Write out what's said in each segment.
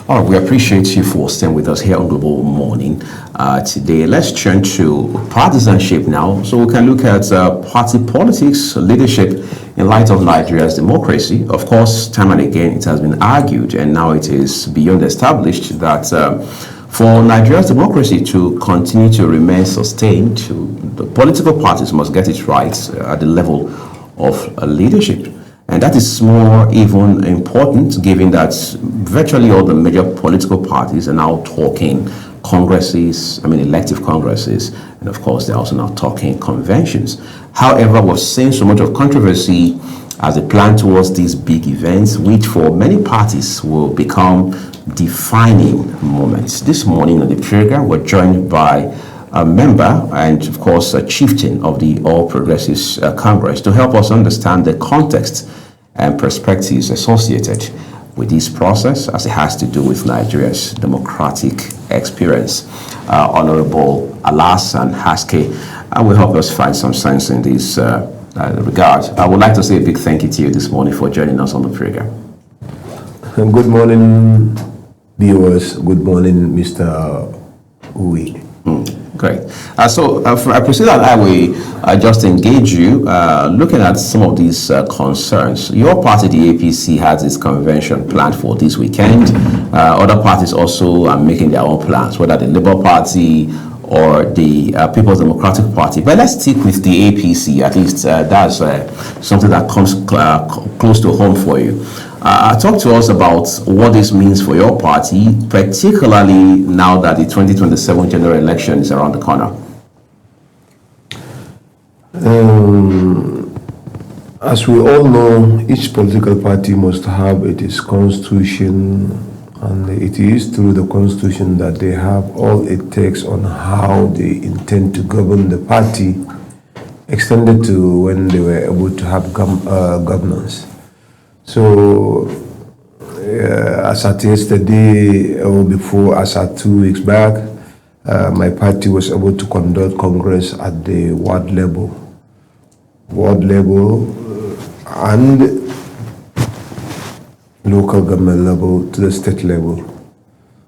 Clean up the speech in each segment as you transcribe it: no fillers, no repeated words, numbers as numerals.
All right, we appreciate you for staying with us here on Global Morning. Today, let's turn to partisanship now, so we can look at party politics, leadership in light of Nigeria's democracy. Of course, time and again, it has been argued, and now it is beyond established that for Nigeria's democracy to continue to remain sustained, the political parties must get it right at the level of leadership. And that is more even important given that virtually all the major political parties are now talking elective congresses, and of course they're also now talking conventions. However, we're seeing so much of controversy as they plan towards these big events, which for many parties will become defining moments. This morning on the program, we're joined by a member and, of course, a chieftain of the All Progressives Congress to help us understand the context and perspectives associated with this process as it has to do with Nigeria's democratic experience. Honorable Alasan Haske will help us find some sense in this regard. I would like to say a big thank you to you this morning for joining us on the program. Good morning, viewers. Good morning, Mr. Uwe. Great. So Priscilla and I will just engage you looking at some of these concerns. Your party, the APC, has its convention planned for this weekend. Other parties also are making their own plans, whether the Labour Party or the People's Democratic Party. But let's stick with the APC, at least that's something that comes close to home for you. Talk to us about what this means for your party, particularly now that the 2027 general election is around the corner. As we all know, each political party must have its constitution, and it is through the constitution that they have all it takes on how they intend to govern the party, extended to when they were able to have governance. So, as at yesterday or before, as at 2 weeks back, my party was able to conduct Congress at the ward level and local government level to the state level.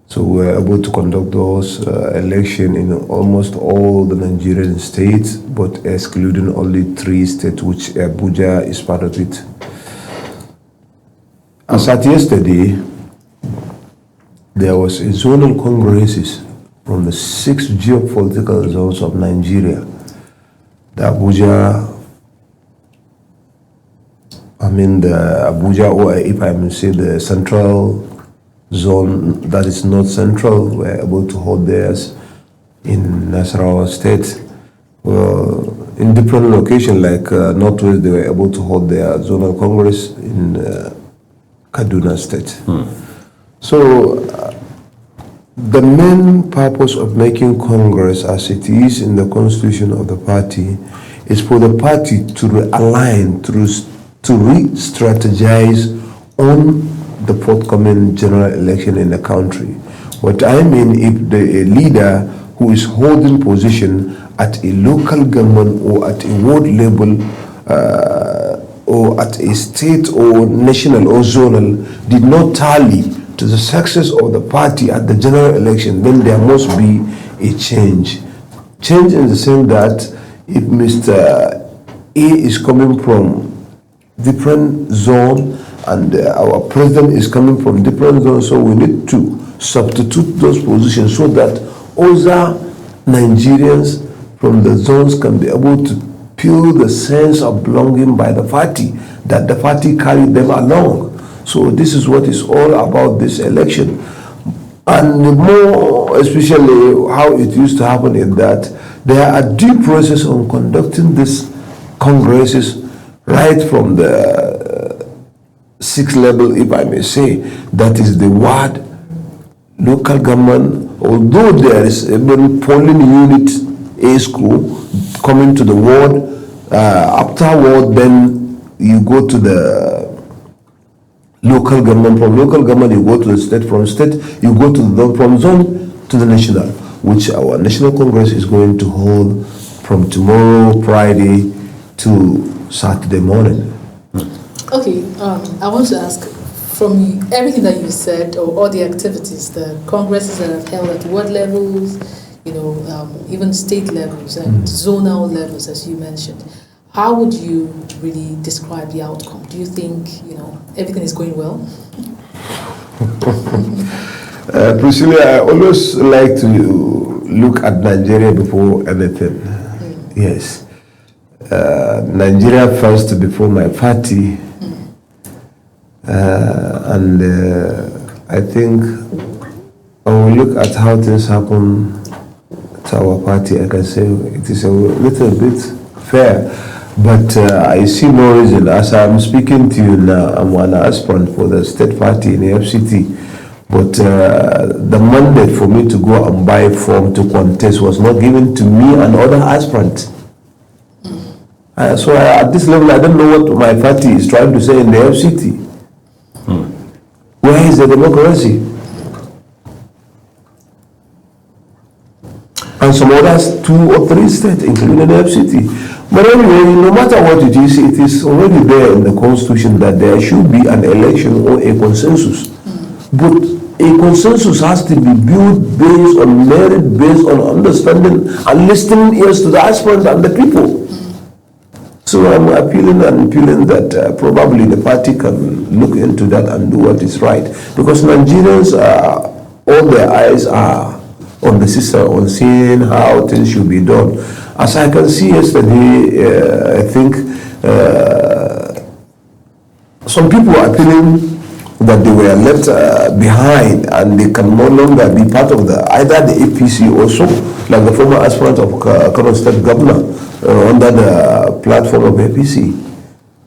So we were able to conduct those elections in almost all the Nigerian states, but excluding only 3 states, which Abuja is part of it. As at yesterday, there was a zonal congresses from the 6 geopolitical zones of Nigeria. The Abuja, or if I may say the central zone that is not central, were able to hold theirs in Nasarawa State. In different locations like Northwest, they were able to hold their zonal congress in Kaduna State. So the main purpose of making Congress, as it is in the constitution of the party, is for the party to realign, to re-strategize on the forthcoming general election in the country. What I mean, if a leader who is holding position at a local government or at a ward level or at a state or national or zonal did not tally to the success of the party at the general election, then there must be a change. Change in the sense that if Mr. A is coming from different zone and our president is coming from different zones, so we need to substitute those positions so that other Nigerians from the zones can be able to feel the sense of belonging by the party, that the party carried them along. So this is what is all about this election. And more especially how it used to happen is that there are due process on conducting these congresses right from the 6th level, if I may say, that is the ward, local government, although there is a polling unit, a school, coming to the ward, afterward then you go to the local government, from local government you go to the state, from state you go to the from zone to the national, which our National Congress is going to hold from tomorrow, Friday, to Saturday morning. Okay, I want to ask, from everything that you said, or all the activities, the congresses that have held at ward levels, even state levels and zonal levels, as you mentioned, how would you really describe the outcome? Do you think, everything is going well? Priscilla, I always like to look at Nigeria before anything. Yes. Nigeria first before my party. And I think when we look at how things happen to our party, I can say it is a little bit fair. But I see no reason. As I'm speaking to you now, I'm an aspirant for the state party in the FCT. But the mandate for me to go and buy form to contest was not given to me and other aspirants. So at this level, I don't know what my party is trying to say in the FCT. Where is the democracy? And some others, 2 or 3 states, including the FCT. But anyway, no matter what it is already there in the constitution that there should be an election or a consensus. But a consensus has to be built based on merit, based on understanding and listening ears to the aspirants and the people. So I'm appealing that probably the party can look into that and do what is right. Because Nigerians, all their eyes are on the system, on seeing how things should be done. As I can see yesterday, I think some people are feeling that they were left behind and they can no longer be part of either the APC or so, like the former aspirant of Kano State Governor under the platform of APC.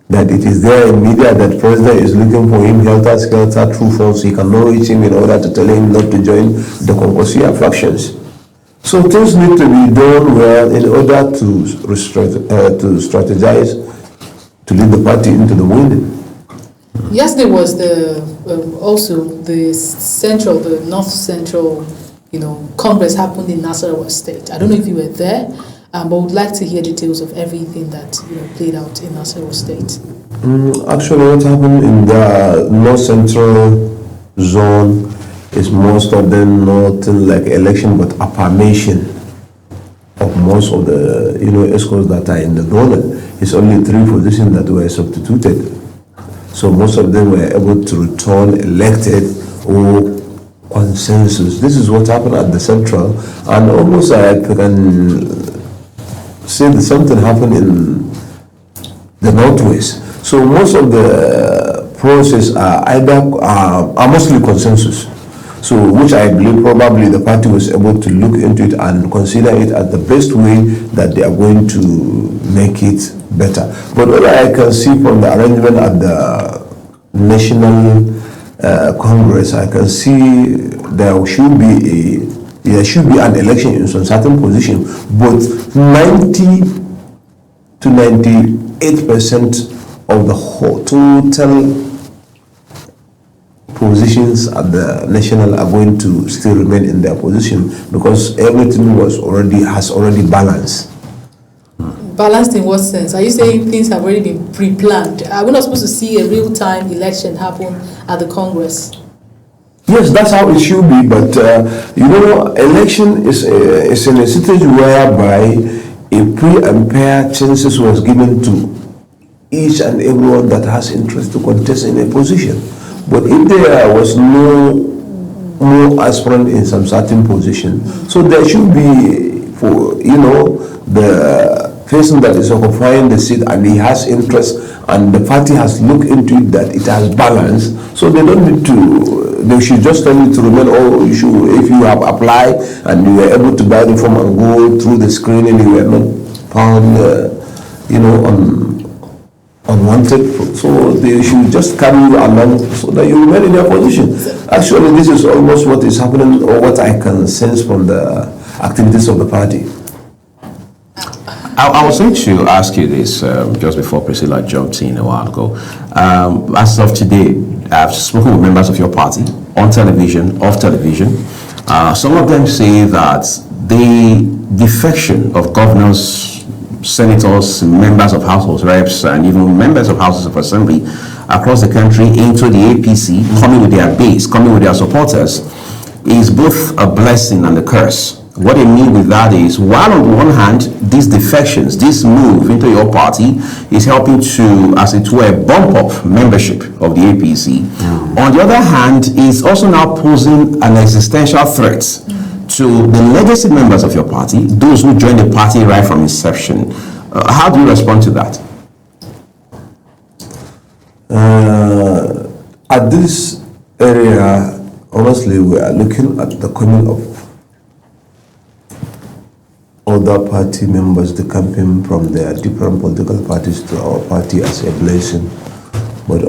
That it is there in media that president is looking for him helter-skelter through phones. He cannot reach him in order to tell him not to join the Concosia factions. So things need to be done well in order to strategize to lead the party into the winning. Yesterday was also the North Central, Congress happened in Nasarawa State. I don't know if you were there, but would like to hear details of everything that played out in Nasarawa State. Actually, what happened in the North Central zone is most of them nothing like election, but affirmation of most of the escorts that are in the government. It's only 3 positions that were substituted. So most of them were able to return elected or consensus. This is what happened at the central, and almost I can say that something happened in the northwest. So most of the process are mostly consensus. So which I believe probably the party was able to look into it and consider it as the best way that they are going to make it better. But what I can see from the arrangement at the National Congress, I can see there should be an election in some certain position, but 90 to 98% of the whole total positions at the national are going to still remain in their position because everything has already balanced. Balanced in what sense? Are you saying things have already been pre-planned? Are we not supposed to see a real-time election happen at the Congress? Yes, that's how it should be, but election is in a situation whereby a pre and fair chances was given to each and everyone that has interest to contest in a position. But if there was no aspirant in some certain position, so there should be, for the person that is occupying the seat and he has interest and the party has looked into it that it has balance, so they don't need to, they should just tell you to remain, if you have applied and you were able to buy the form and go through the screening, you were not found, unwanted, so they should just carry you along so that you remain in your position. Actually, this is almost what is happening, or what I can sense from the activities of the party. I was going to ask you this just before Priscilla jumped in a while ago. As of today, I've spoken with members of your party on television, off television. Some of them say that the defection of governors, senators, members of House of Reps, and even members of Houses of Assembly across the country into the APC, coming with their base, coming with their supporters, is both a blessing and a curse. What I mean with that is, while on the one hand, these defections, this move into your party is helping to, as it were, bump up membership of the APC. On the other hand, it's also now posing an existential threat to the legacy members of your party, those who joined the party right from inception. How do you respond to that? At this area, honestly, we are looking at the coming of other party members, the campaign from their different political parties to our party as a blessing. But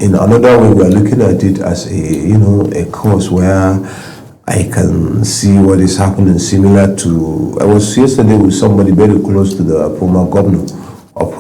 in another way, we are looking at it as a cause where I can see what is happening, similar to, I was yesterday with somebody very close to the former governor of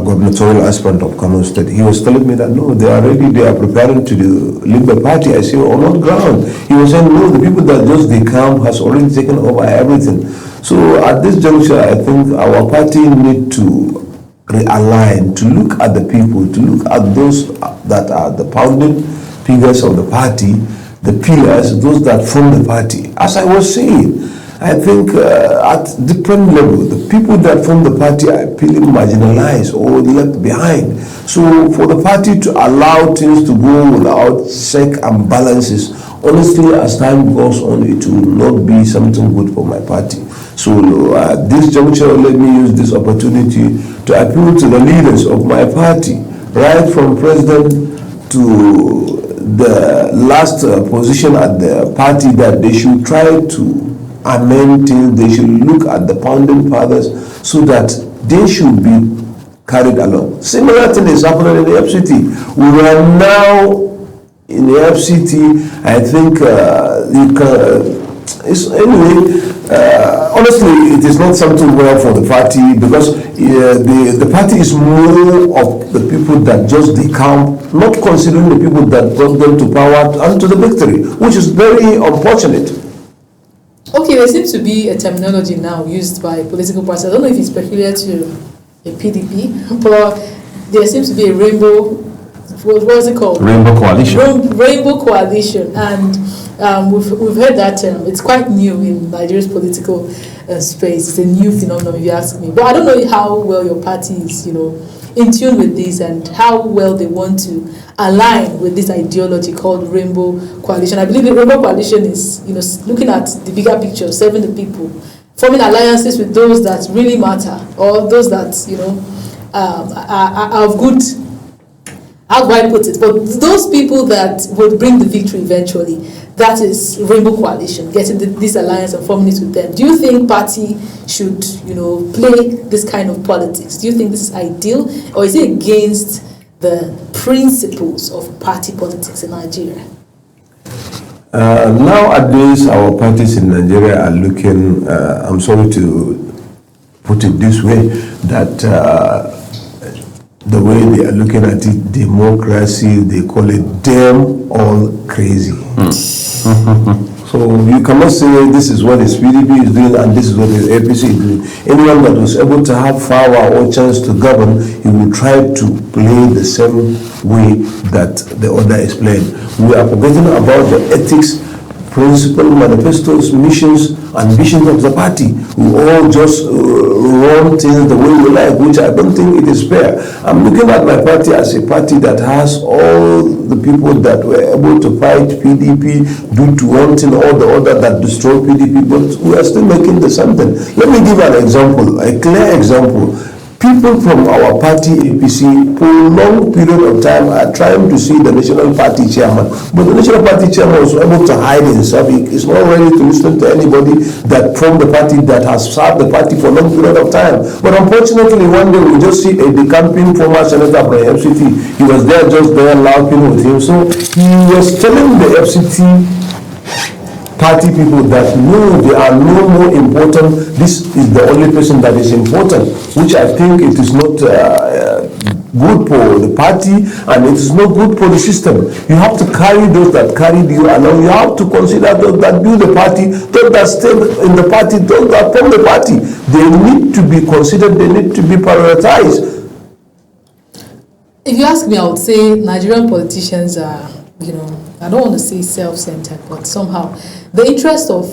gubernatorial aspirant of Kano State. He was telling me that no, they are preparing to leave the party. I say, on what ground? He was saying, no, the people that just decamp has already taken over everything. So at this juncture, I think our party need to realign, to look at the people, to look at those that are the founding figures of the party, the pillars, those that form the party. As I was saying, I think at different level, the people that form the party are feeling marginalized or left behind. So for the party to allow things to go without check and balances, honestly, as time goes on, it will not be something good for my party. So at this juncture, let me use this opportunity to appeal to the leaders of my party, right from president to the last position at the party, that they should try to amend things. They should look at the founding fathers so that they should be carried along. Similar thing is happening in the FCT. We are now in the FCT. I think honestly, it is not something well for the party, because the party is more of the people that just decamp, not considering the people that brought them to power and to the victory, which is very unfortunate. Okay, there seems to be a terminology now used by political parties. I don't know if it's peculiar to a PDP, but there seems to be a rainbow, what was it called? Rainbow coalition. Rainbow coalition, and we've heard that term. It's quite new in Nigeria's political space. It's a new phenomenon, if you ask me. But I don't know how well your party is, in tune with this, and how well they want to align with this ideology called Rainbow Coalition. I believe the Rainbow Coalition is, looking at the bigger picture, serving the people, forming alliances with those that really matter, or those that, are of good, how do I put it? But those people that will bring the victory eventually, that is Rainbow Coalition, getting this alliance and forming it with them. Do you think party should, play this kind of politics? Do you think this is ideal, or is it against the principles of party politics in Nigeria? Nowadays, our parties in Nigeria are looking, I'm sorry to put it this way, that the way they are looking at it, democracy, they call it damn all crazy. So you cannot say this is what the PDP is doing and this is what the APC is doing. Anyone that was able to have power or chance to govern, he will try to play the same way that the other is playing. We are forgetting about the ethics, principles, manifestos, missions, and visions of the party. We all just run things the way we like, which I don't think it is fair. I'm looking at my party as a party that has all the people that were able to fight PDP due to one thing or the other that destroyed PDP, but we are still making the something. Let me give an example, a clear example. People from our party, APC, for a long period of time are trying to see the National Party chairman. But the National Party chairman was able to hide himself. He is not ready to listen to anybody that from the party that has served the party for a long period of time. But unfortunately, one day we just see a decamping former senator from the FCT. He was there just there laughing with him. So he was telling the FCT party people that no, they are no more important. This is the only person that is important, which I think it is not good for the party, and it is not good for the system. You have to carry those that carried you along. You have to consider those that build the party, those that stay in the party, those that form the party. They need to be considered. They need to be prioritized. If you ask me, I would say Nigerian politicians are, I don't want to say self-centered, but somehow the interest of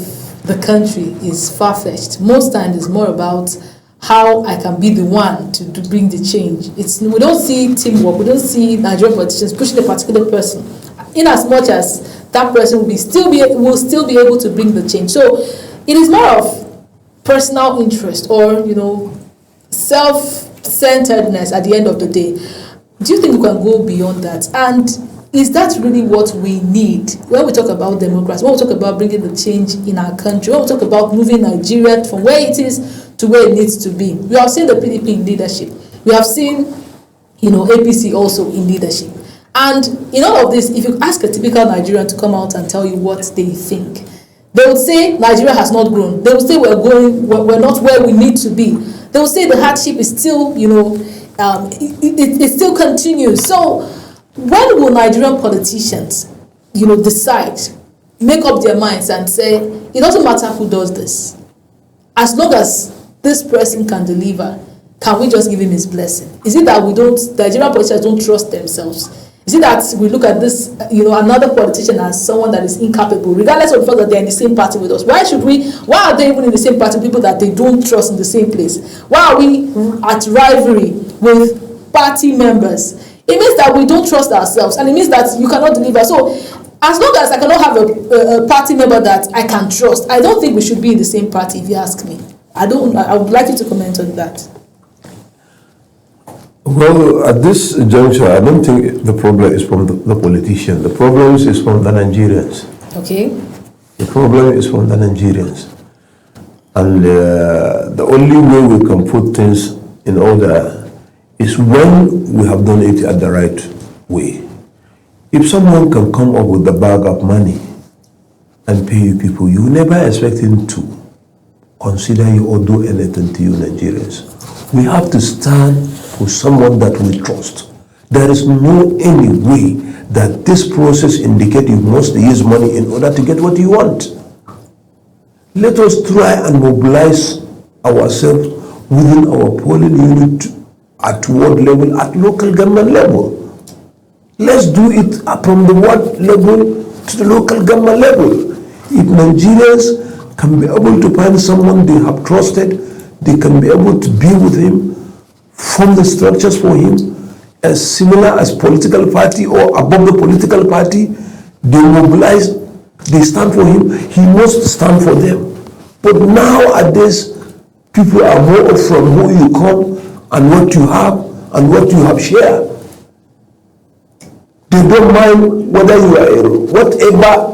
the country is far-fetched. Most times it's more about how I can be the one to bring the change. We don't see teamwork. We don't see Nigerian politicians pushing a particular person, in as much as that person will still be able to bring the change. So it is more of personal interest or self-centeredness at the end of the day. Do you think we can go beyond that? And is that really what we need when we talk about democracy, when we talk about bringing the change in our country, when we talk about moving Nigeria from where it is to where it needs to be? We have seen the PDP in leadership. We have seen, APC also in leadership. And in all of this, if you ask a typical Nigerian to come out and tell you what they think, they would say Nigeria has not grown. They would say we're not where we need to be. They would say the hardship is still, it still continues. So when will Nigerian politicians, decide, make up their minds and say, it doesn't matter who does this, as long as this person can deliver, can we just give him his blessing? Is it that Nigerian politicians don't trust themselves? Is it that we look at this, another politician as someone that is incapable, regardless of the fact that they're in the same party with us? Why are they even in the same party with people that they don't trust in the same place? Why are we at rivalry with party members? It means that we don't trust ourselves, and it means that you cannot deliver. So as long as I cannot have a party member that I can trust, I don't think we should be in the same party, if you ask me. I would like you to comment on that. Well, at this juncture, I don't think the problem is from the politician. The problem is from the Nigerians. Okay. The problem is from the Nigerians. And the only way we can put things in order is when we have done it at the right way. If someone can come up with a bag of money and pay you people, you never expect him to consider you or do anything to you Nigerians. We have to stand for someone that we trust. There is no any way that this process indicates you must use money in order to get what you want. Let us try and mobilize ourselves within our polling unit at ward level, at local government level. Let's do it from the ward level to the local government level. If Nigerians can be able to find someone they have trusted, they can be able to be with him, form the structures for him, as similar as political party or above the political party, they mobilize, they stand for him, he must stand for them. But nowadays, people are more from who you come and what you have and what you have shared. They don't mind whether you are whatever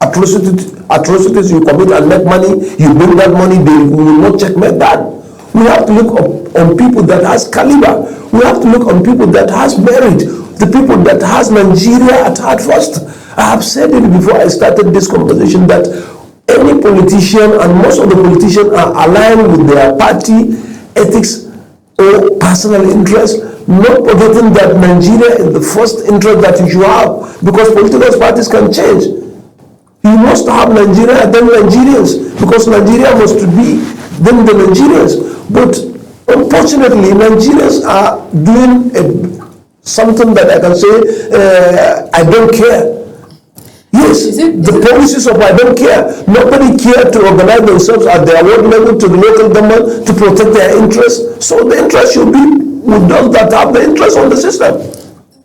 atrocities you commit and make money, you bring that money, they will not checkmate that. We have to look on people that has caliber. We have to look on people that has merit, the people that has Nigeria at heart first. I have said it before I started this conversation that any politician, and most of the politicians are aligned with their party ethics or personal interest, not forgetting that Nigeria is the first interest that you should have, because political parties can change. You must have Nigeria then Nigerians, because Nigeria must be then the Nigerians. But unfortunately, Nigerians are doing something that I can say, I don't care. Yes, the policies of I don't care. Nobody cared to organize themselves at their ward level to the local government to protect their interests. So the interest should be with those that have the interest on the system.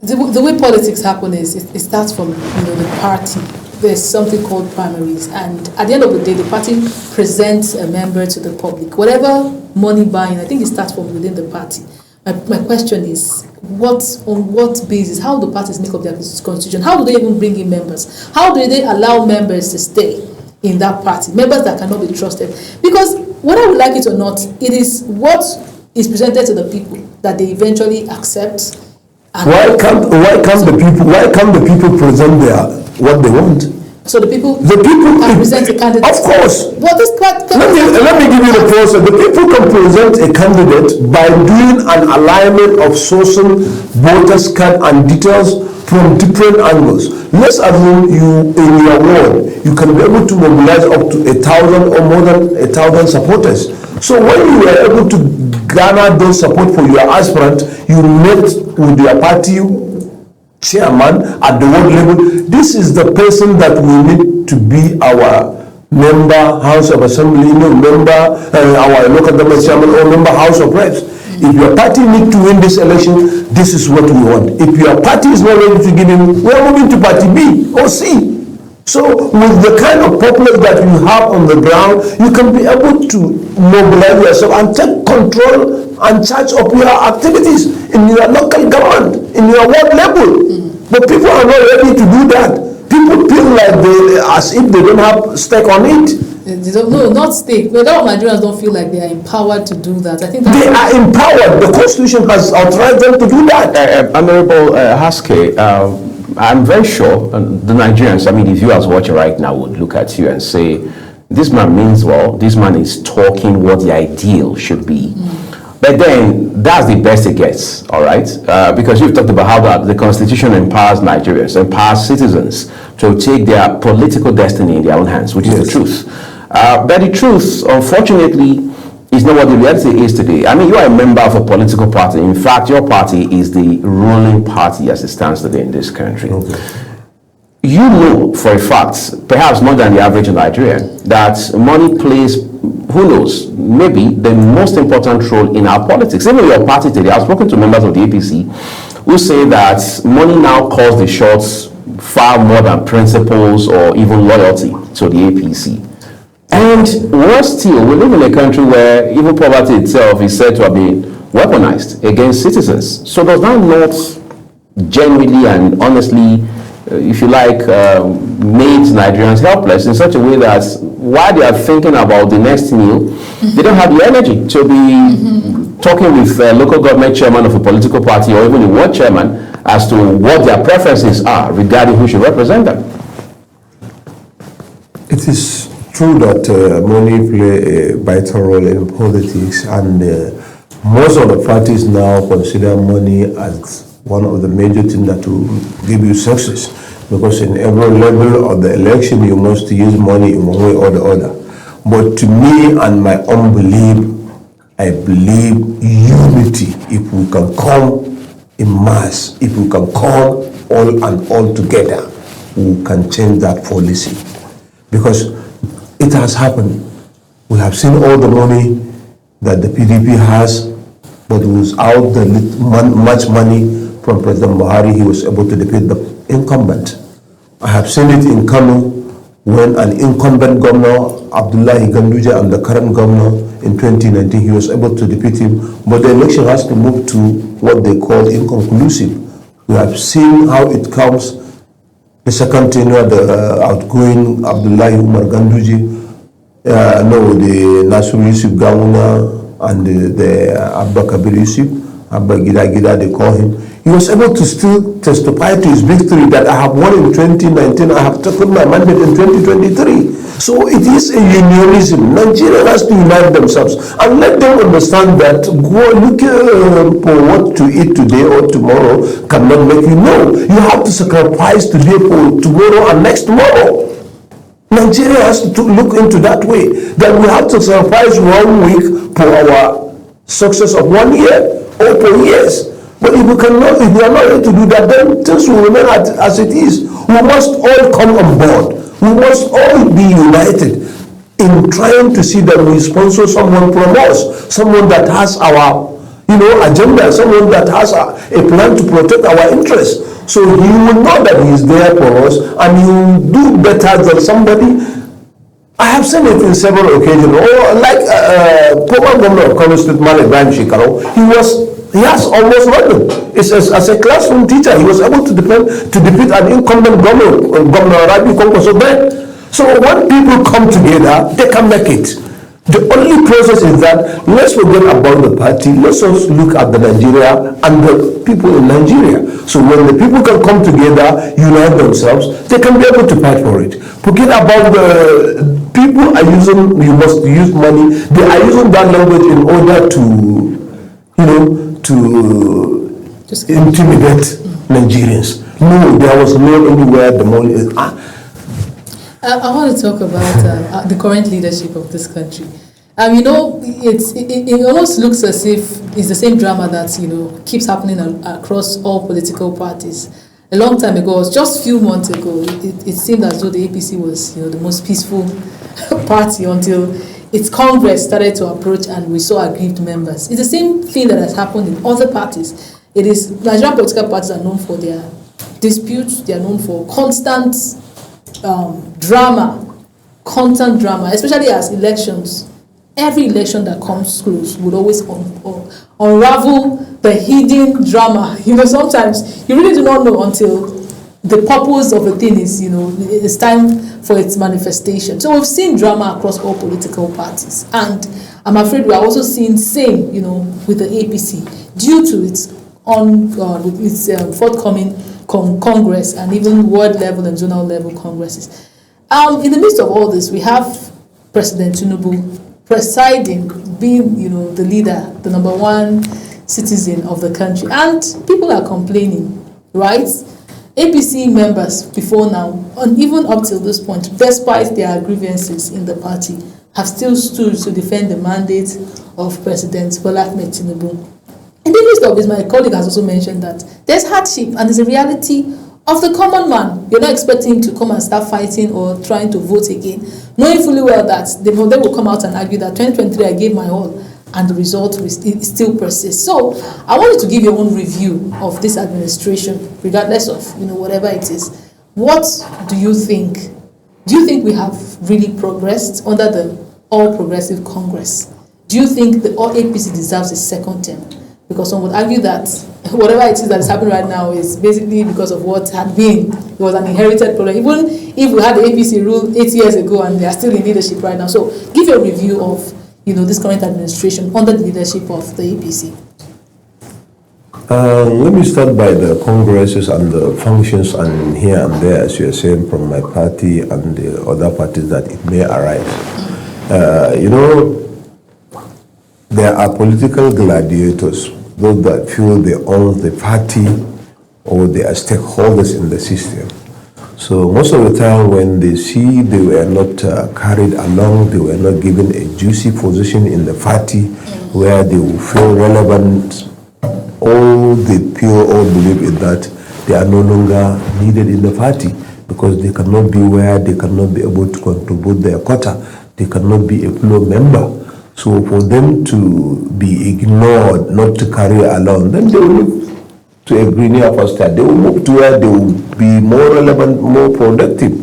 The way politics happen is it starts from the party. There's something called primaries, and at the end of the day, the party presents a member to the public. Whatever money buying, I think it starts from within the party. My question is, on what basis? How do parties make up their constitution? How do they even bring in members? How do they allow members to stay in that party? Members that cannot be trusted. Because whether we like it or not, it is what is presented to the people that they eventually accept. Why can't the people present what they want? So the people can present a candidate. Of course. What is let me give you the process. The people can present a candidate by doing an alignment of social voters card and details from different angles. Let's assume you in your ward, you can be able to mobilize up to 1,000 or more than 1,000 supporters. So when you are able to garner those support for your aspirant, you met with your party chairman at the world level. This is the person that we need to be our member, House of Assembly, member, our local government chairman, or member, House of Reps. If your party need to win this election, this is what we want. If your party is not ready to give him, we are moving to party B or C. So with the kind of populace that you have on the ground, you can be able to mobilize yourself and take control and charge of your activities in your local government, in your ward level. But people are not ready to do that. People feel like as if they don't have stake on it. No, not stake. But a lot of Nigerians don't feel like they are empowered to do that. I think they are empowered. The Constitution has authorized them to do that. Honorable Haske, I'm very sure the Nigerians, I mean, the viewers watching right now would look at you and say, this man means well, this man is talking what the ideal should be. But then, that's the best it gets, all right? Because you've talked about how the Constitution empowers Nigerians, empowers citizens to take their political destiny in their own hands, which is the truth. But the truth, unfortunately, is not what the reality is today. I mean, you are a member of a political party. In fact, your party is the ruling party as it stands today in this country. Okay. You know for a fact, perhaps more than the average Nigerian, that money plays, who knows, maybe the most important role in our politics. Even your party today, I've spoken to members of the APC who say that money now calls the shots far more than principles or even loyalty to the APC. And worse still, we live in a country where even poverty itself is said to have been weaponized against citizens. So does that not genuinely and honestly, if you like, made Nigerians helpless in such a way that while they are thinking about the next meal, they don't have the energy to be talking with a local government chairman of a political party or even a ward chairman as to what their preferences are regarding who should represent them? It is true that money play a vital role in politics, and most of the parties now consider money as one of the major things that will give you success, because in every level of the election you must use money in one way or the other. But to me and my own belief, I believe unity. If we can come in mass, if we can come all together, we can change that policy. Because it has happened. We have seen all the money that the PDP has, but without the much money from President Buhari, he was able to defeat the incumbent. I have seen it in Kano when an incumbent governor, Abdullahi Ganduje, and the current governor in 2019, he was able to defeat him. But the election has to move to what they call inconclusive. We have seen how it comes. The second tenure, the outgoing Abdullahi Umar Ganduje, the Nasiru Yusuf Gawuna, and the Abba Kabir Yusuf, Abba Gida, they call him. He was able to still testify to his victory that I have won in 2019, I have taken my mandate in 2023. So it is a unionism. Nigeria has to unite themselves and let them understand that looking for what to eat today or tomorrow cannot make you know. You have to sacrifice today for tomorrow and next tomorrow. Nigeria has to look into that way, that we have to sacrifice 1 week for our success of 1 year or 4 years. But if we are not ready to do that, then things will remain as it is. We must all come on board. We must all be united in trying to see that we sponsor someone from us, someone that has our, agenda, someone that has a plan to protect our interests. So he will know that he is there for us, and he will do better than somebody. I have seen it in several occasions. Like former governor of Kano State, Malik Ibrahim Shekau, he has almost nothing. As a classroom teacher, he was able to defeat an incumbent governor Rabi Kwankwaso then. So when people come together, they can make it. The only process is that let's forget about the party. Let's just look at the Nigeria and the people in Nigeria. So when the people can come together, unite themselves, they can be able to fight for it. Forget about the people are using, you must use money. They are using that language in order to intimidate Nigerians. No, there was no anywhere the money is. I want to talk about the current leadership of this country. You know, it almost looks as if it's the same drama that, you know, keeps happening across all political parties. A long time ago, just a few months ago, it seemed as though the APC was, you know, the most peaceful party until its Congress started to approach and we saw aggrieved members. It's the same thing that has happened in other parties. It is, Nigerian political parties are known for their disputes, they are known for constant drama, especially as elections. Every election that comes close would always unravel the hidden drama. You know, sometimes you really do not know until the purpose of a thing is, you know, it's time for its manifestation. So we've seen drama across all political parties, and I'm afraid we are also seeing same, you know, with the APC due to its forthcoming Congress and even world level and zonal level congresses. In the midst of all this, we have President Tinubu presiding, being, you know, the leader, the number one citizen of the country, and people are complaining, right? APC members before now, and even up till this point, despite their grievances in the party, have still stood to defend the mandate of President Bola Ahmed Tinubu. In the midst of this, my colleague has also mentioned that there's hardship and there's a reality of the common man. You're not expecting him to come and start fighting or trying to vote again, knowing fully well that they will come out and argue that 2023 I gave my all, and the result still persists. So I want you to give your own review of this administration, regardless of, you know, whatever it is. What do you think? Do you think we have really progressed under the All Progressive Congress? Do you think the All APC deserves a second term? Because some would argue that whatever it is that is happening right now is basically because of what had been. It was an inherited problem. Even if we had the APC rule 8 years ago and they are still in leadership right now. So give your review of, you know, this current administration under the leadership of the APC. Let me start by the congresses and the functions and here and there, as you are saying, from my party and the other parties that it may arise. You know, there are political gladiators, those that feel they own the party or they are stakeholders in the system. So most of the time when they see they were not carried along, they were not given a juicy position in the party where they will feel relevant, all they feel or believe is that they are no longer needed in the party because they cannot be where they cannot be able to contribute their quota, they cannot be a floor member. So for them to be ignored, not to carry along, then they will move to a greener pasture. They will move to where they will be more relevant, more productive.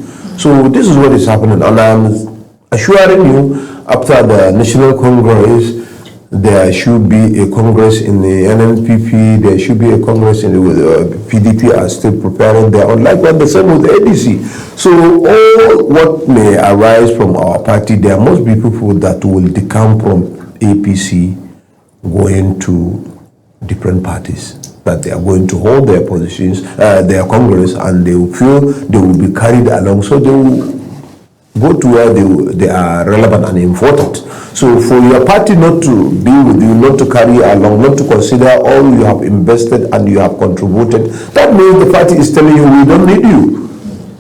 So this is what is happening. And I'm assuring you, after the National Congress, there should be a Congress in the NNPP, there should be a Congress in the PDP are still preparing their own, like what the same with the ADC. So all what may arise from our party, there must be people that will decamp from APC going to different parties, that they are going to hold their positions, their Congress, and they will feel they will be carried along, so they will go to where they are relevant and important. So for your party not to be with you, not to carry along, not to consider all you have invested and you have contributed, that means the party is telling you we don't need you.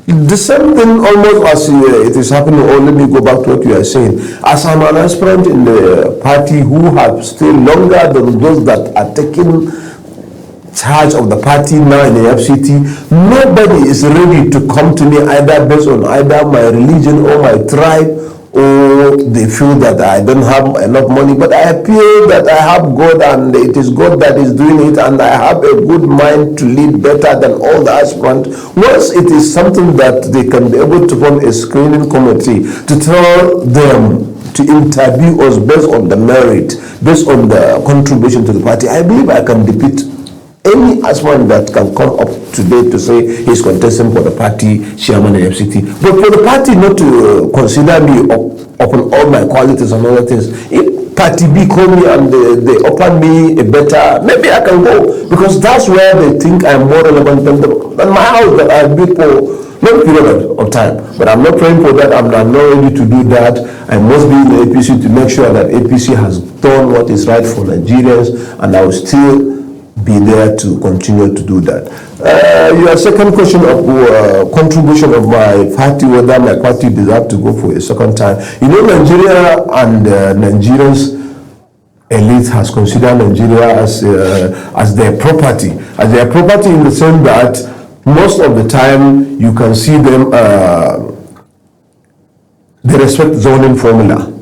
The same thing almost as it is happening, or let me go back to what you are saying. As I'm an aspirant in the party who have stayed longer than those that are taking charge of the party now in the FCT, nobody is ready to come to me either based on either my religion or my tribe, or they feel that I don't have enough money, but I feel that I have God and it is God that is doing it, and I have a good mind to lead better than all the aspirants. Once it is something that they can be able to form a screening committee to tell them to interview us based on the merit, based on the contribution to the party, I believe I can defeat any aspirant that can come up today to say he's contesting for the party chairman and FCT. But for the party not to consider me upon all my qualities and other things, if party B call me and they offer me a better, maybe I can go, because that's where they think I'm more relevant than my house that I built for long period of time. But I'm not praying for that. I'm not ready to do that. I must be in the APC to make sure that APC has done what is right for Nigerians, and I will still be there to continue to do that. Your second question of contribution of my party, whether my party deserves to go for a second time. You know, Nigeria and Nigerians elite has considered Nigeria as their property, in the sense that most of the time you can see them, they respect zoning formula.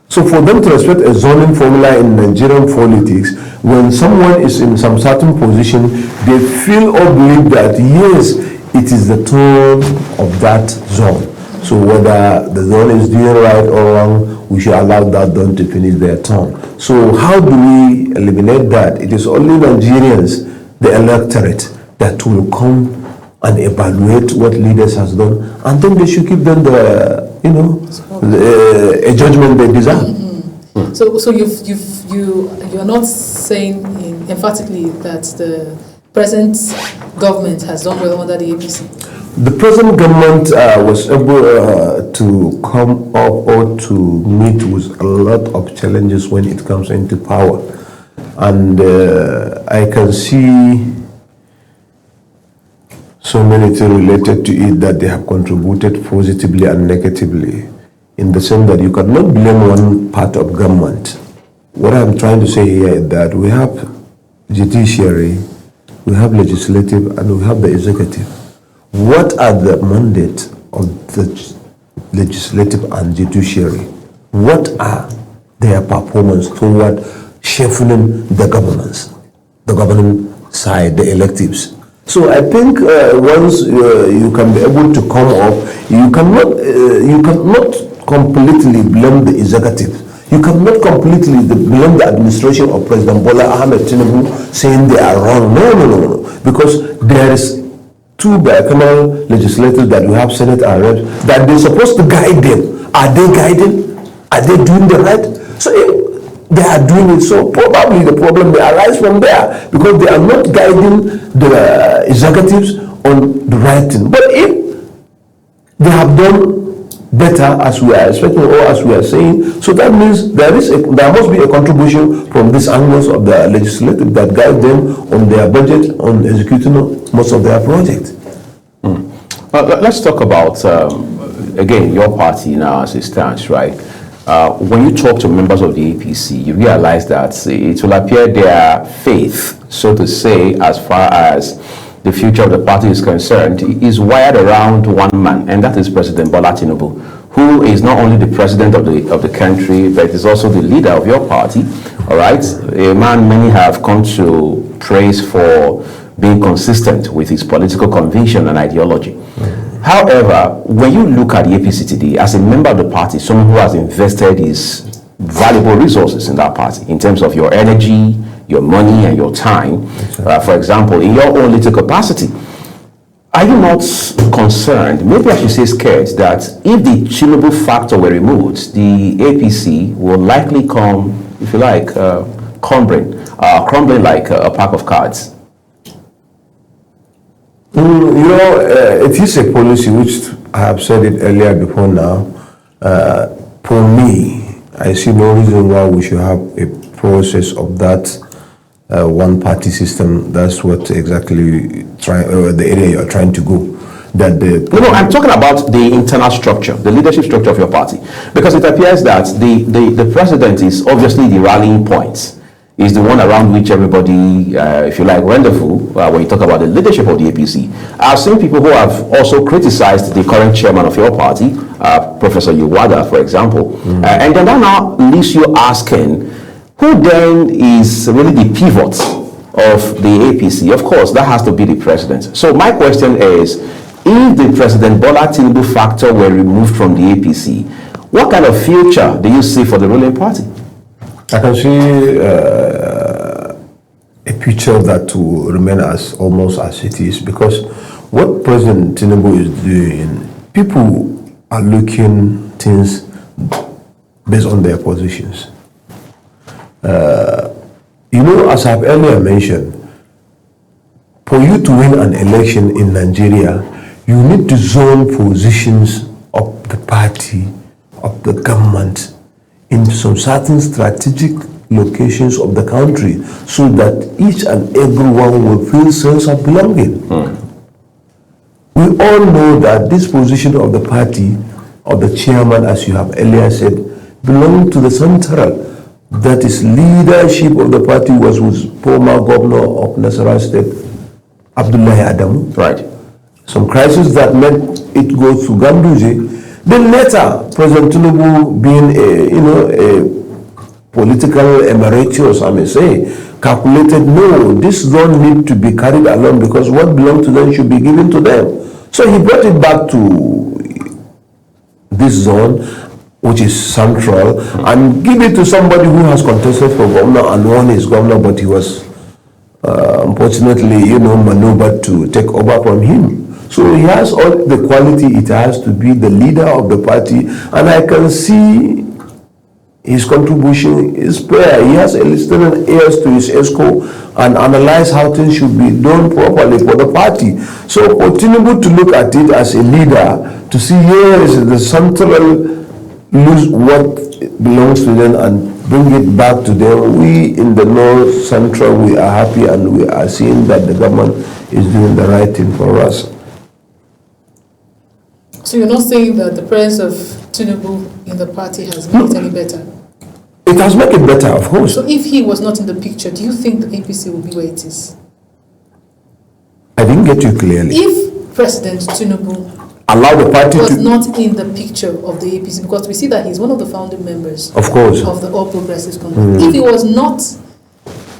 So for them to respect a zoning formula in Nigerian politics, when someone is in some certain position, they feel or believe that yes, it is the turn of that zone. So whether the zone is doing right or wrong, we should allow that zone to finish their turn. So how do we eliminate that? It is only Nigerians, the electorate, that will come and evaluate what leaders has done, and then they should give them the, a judgment they deserve. Mm-hmm. So you're not saying emphatically that the present government has done well under the APC? The present government was able to come up or to meet with a lot of challenges when it comes into power, and I can see so many things related to it that they have contributed positively and negatively, in the sense that you cannot blame one part of government. What I'm trying to say here is that we have judiciary, we have legislative, and we have the executive. What are the mandate of the legislative and judiciary? What are their performance toward shaping the governance, the governing side, the electives? So I think once you can be able to come up, you cannot completely blame the executive. You cannot completely blame the administration of President Bola Ahmed Tinubu saying they are wrong. No. Because there is two bicameral legislators that we have, Senate and Reps, that they're supposed to guide them. Are they guiding? Are they doing the right? So if they are doing it, so probably the problem may arise from there, because they are not guiding the executives on the right thing. But if they have done better, as we are expecting or as we are saying, so that means there must be a contribution from these angles of the legislative that guide them on their budget, on executing most of their projects. Let's talk about, again, your party now as it stands, right? When you talk to members of the APC, you realize that it will appear their faith, so to say, as far as the future of the party is concerned, is wired around one man, and that is President Bola Tinubu, who is not only the president of the country, but is also the leader of your party. All right, a man many have come to praise for being consistent with his political conviction and ideology. However, when you look at the APC today, as a member of the party, someone who has invested his valuable resources in that party, in terms of your energy, your money, and your time, for example, in your own little capacity, are you not concerned, maybe I should say scared, that if the Tinubu factor were removed, the APC will likely come, if you like, crumbling like a pack of cards? It is a policy which I have said it earlier before now. For me, I see no reason why we should have a process of that one-party system. That's what exactly the area you are trying to go. I'm talking about the internal structure, the leadership structure of your party, because it appears that the president is obviously the rallying point. Is the one around which everybody, if you like, rendezvous when you talk about the leadership of the APC. I've seen people who have also criticized the current chairman of your party, Professor Yewada, for example. And then that now leaves you asking, who then is really the pivot of the APC? Of course, that has to be the president. So my question is, if the President Bola Tinubu factor were removed from the APC, what kind of future do you see for the ruling party? I can see a picture that will remain almost as it is, because what President Tinubu is doing, people are looking things based on their positions. As I've earlier mentioned, for you to win an election in Nigeria, you need to zone positions of the party, of the government, in some certain strategic locations of the country so that each and everyone will feel sense of belonging. We all know that this position of the party, of the chairman, as you have earlier said, belongs to the central. That is, leadership of the party was with former governor of Nasarawa State, Abdullahi Adamu. Right. Some crisis that made it go to Ganduje. Then later, President Tinubu, being a political emeritus, I may say, calculated, no, this zone need to be carried along because what belongs to them should be given to them. So he brought it back to this zone, which is central, and give it to somebody who has contested for governor and won his governor, but he was unfortunately, maneuvered to take over from him. So he has all the quality it has to be the leader of the party, and I can see his contribution is fair. He has listened ears to his ESCO and analyze how things should be done properly for the party. So for Tinubu to look at it as a leader, to see yes, the central lose what belongs to them and bring it back to them. We in the North Central, we are happy and we are seeing that the government is doing the right thing for us. So you're not saying that the presence of Tinubu in the party has made it any better? It has made it better, of course. So if he was not in the picture, do you think the APC will be where it is? I didn't get you clearly. If President Tinubu Allow the party was to... not in the picture of the APC, because we see that he's one of the founding members Of course. of the All Progressives Congress. If he was not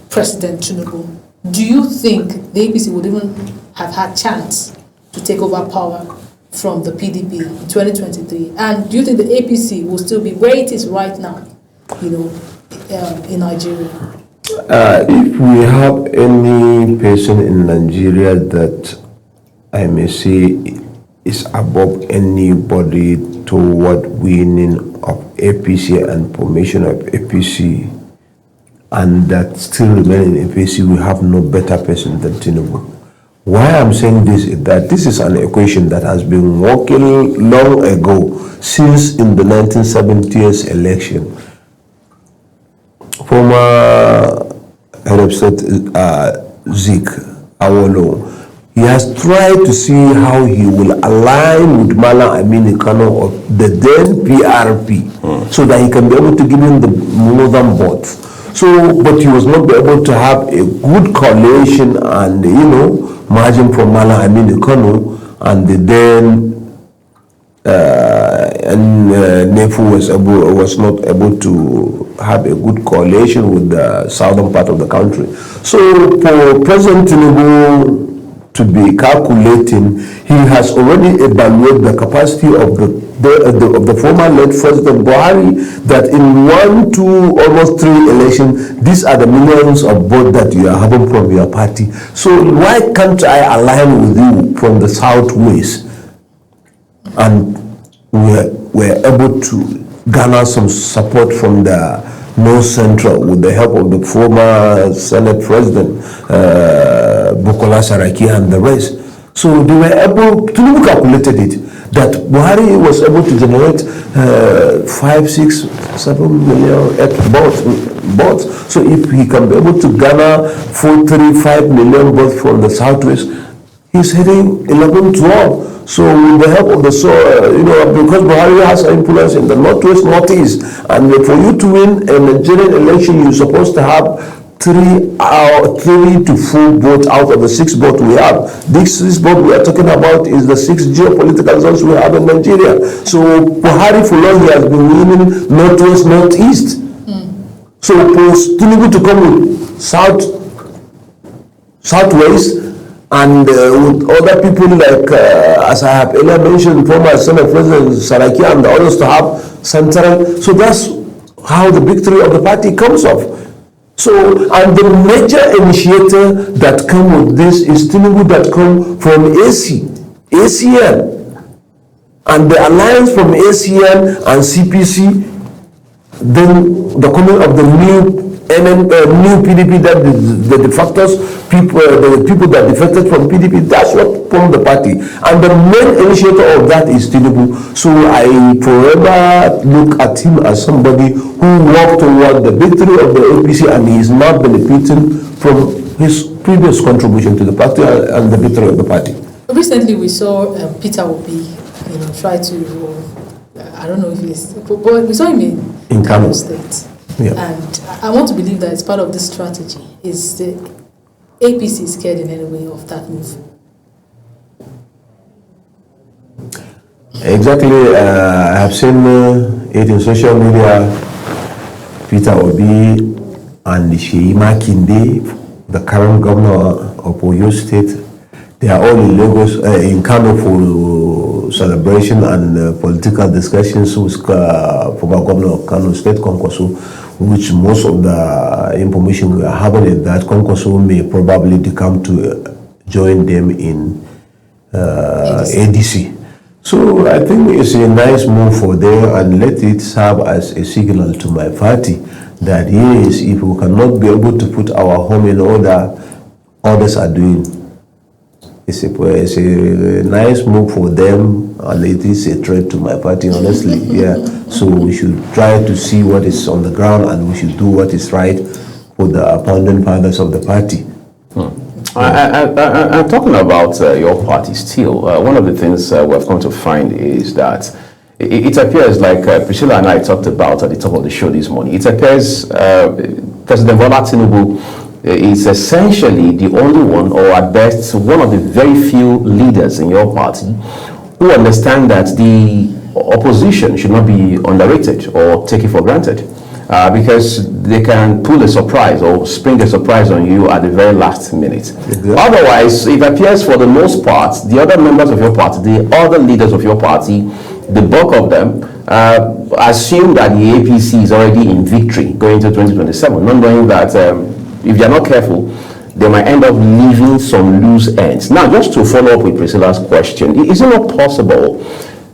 President Tinubu, do you think the APC would even have had chance to take over power from the PDP in 2023? And do you think the APC will still be where it is right now, in Nigeria? If we have any person in Nigeria that I may say is above anybody toward winning of APC and formation of APC, and that still remain in APC, we have no better person than Tinubu. Why I'm saying this is that this is an equation that has been working long ago, since in the 1970s election. Former head of state Zeke Awolowo, he has tried to see how he will align with Malam Aminu Kano of the then PRP, so that he can be able to give him the northern votes. So, but he was not able to have a good coalition and margin from Malam Aminu Kano and the then Nefu was not able to have a good coalition with the southern part of the country. So for President Tinubu to be calculating, he has already evaluated the capacity of the former late President Buhari, that in 1, 2, almost 3 elections, these are the millions of votes that you are having from your party. So why can't I align with you from the southwest? And we're able to garner some support from the North Central with the help of the former Senate President Bukola Saraki and the rest. So they were able, Tinubu calculated it, that Buhari was able to generate 5, 6, 7 million votes. So if he can be able to garner 4, 3, 5 million votes from the southwest, he's hitting 11, 12. So with the help of the because Buhari has influence in the northwest, northeast, and for you to win a Nigerian election, you're supposed to have 3 to 4 votes out of the 6 votes we have. This 6 votes we are talking about is the 6 geopolitical zones we have in Nigeria. So Buhari for long he has been winning northwest, northeast. So for Tinubu to come with southwest, and with other people like, as I have earlier mentioned, former Senate President Saraki and the others to have central. So that's how the victory of the party comes off. So, and the major initiator that come with this is Tinubu that come from ACN. And the alliance from ACN and CPC, then the coming of the new new PDP, that the defectors, the people that defected from PDP, that's what formed the party. And the main initiator of that is Tinubu. So I forever look at him as somebody who worked toward the victory of the APC, and he is not benefiting from his previous contribution to the party and the victory of the party. Recently, we saw Peter Obi, try to, I don't know if it's, but we saw him in Kano State. Yeah. And I want to believe that it's part of this strategy. Is the APC scared in any way of that move? Exactly. I have seen it in social media. Peter Obi and Sheyi Makinde, the current governor of Oyo State, they are all in Lagos, in Kano for celebration and political discussions with former governor of Kano State, Kwankwaso, which most of the information we are having is that Kwankwaso may probably come to join them in ADC. So I think it's a nice move for them, and let it serve as a signal to my party that yes, if we cannot be able to put our home in order, others are doing. It's a nice move for them, and it is a threat to my party, honestly. Yeah. So we should try to see what is on the ground, and we should do what is right for the founding fathers of the party. I'm talking about your party still. One of the things we've come to find is that it appears like Priscilla and I talked about at the top of the show this morning. It appears President Bola Tinubu is essentially the only one, or at best one of the very few leaders in your party who understand that the opposition should not be underrated or taken for granted. Because they can pull a surprise or spring a surprise on you at the very last minute. Exactly. Otherwise, it appears for the most part, the other members of your party, the other leaders of your party, the bulk of them, assume that the APC is already in victory going into 2027, not knowing that if they are not careful, they might end up leaving some loose ends. Now, just to follow up with Priscilla's question, is it not possible